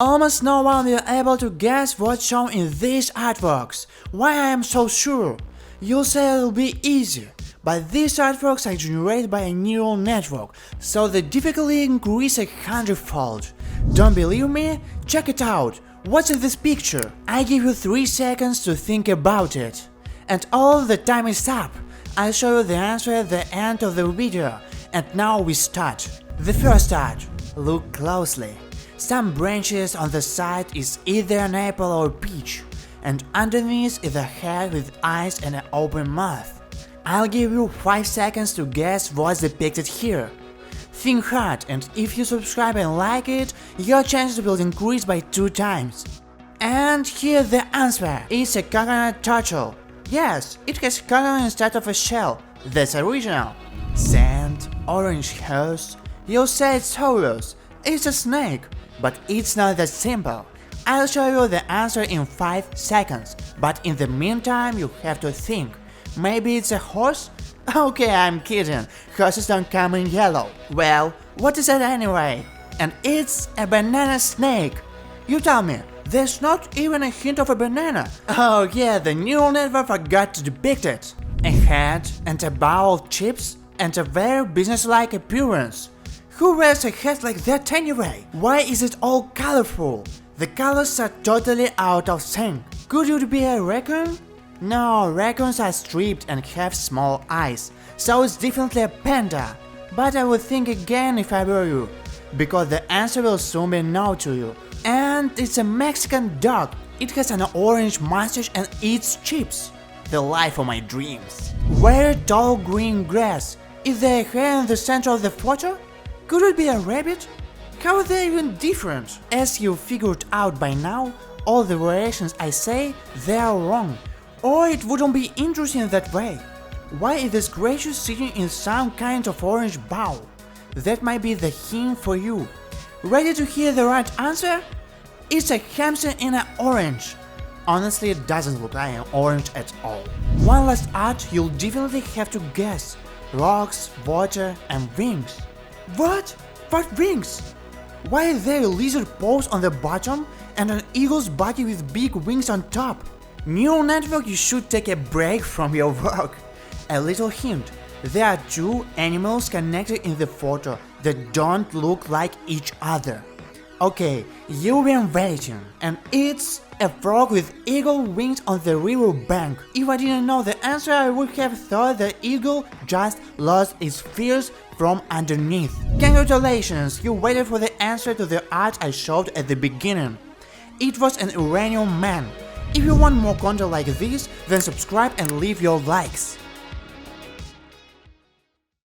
Almost no one will be able to guess what's shown in these artworks. Why I am so sure? You'll say it'll be easy, but these artworks are generated by a neural network, so the difficulty increases 100-fold. Don't believe me? Check it out. What's in this picture? I give you 3 seconds to think about it. And all the time is up. I'll show you the answer at the end of the video. And now we start. The first art. Look closely. Some branches on the side is either an apple or peach, and underneath is a head with eyes and an open mouth. I'll give you 5 seconds to guess what's depicted here. Think hard, and if you subscribe and like it, your chances will increase by 2 times. And here's the answer. It's a coconut turtle. Yes, it has coconut instead of a shell. That's original. Sand, orange hose. You'll say it's Taurus. It's a snake. But it's not that simple. I'll show you the answer in 5 seconds, but in the meantime you have to think. Maybe it's a horse? Okay, I'm kidding. Horses don't come in yellow. Well, what is it anyway? And it's a banana snake. You tell me, there's not even a hint of a banana. Oh yeah, the neural network forgot to depict it. A head and a bowl of chips and a very businesslike appearance. Who wears a hat like that anyway? Why is it all colorful? The colors are totally out of sync. Could it be a raccoon? No, raccoons are striped and have small eyes, so it's definitely a panda. But I would think again if I were you, because the answer will soon be known to you. And it's a Mexican dog. It has an orange mustache and eats chips. The life of my dreams. Very tall green grass. Is there a hair in the center of the photo? Could it be a rabbit? How are they even different? As you figured out by now, all the variations I say, they are wrong. Or it wouldn't be interesting that way. Why is this creature sitting in some kind of orange bowl? That might be the hint for you. Ready to hear the right answer? It's a hamster in an orange. Honestly, it doesn't look like an orange at all. One last art you'll definitely have to guess. Rocks, water and wings. What? What wings? Why is there a lizard pose on the bottom and an eagle's body with big wings on top? Neural network, you should take a break from your work. A little hint. There are 2 animals connected in the photo that don't look like each other. Okay, you've been waiting, and it's a frog with eagle wings on the river bank. If I didn't know the answer, I would have thought the eagle just lost its fears from underneath. Congratulations, you waited for the answer to the art I showed at the beginning. It was an Iranian man. If you want more content like this, then subscribe and leave your likes.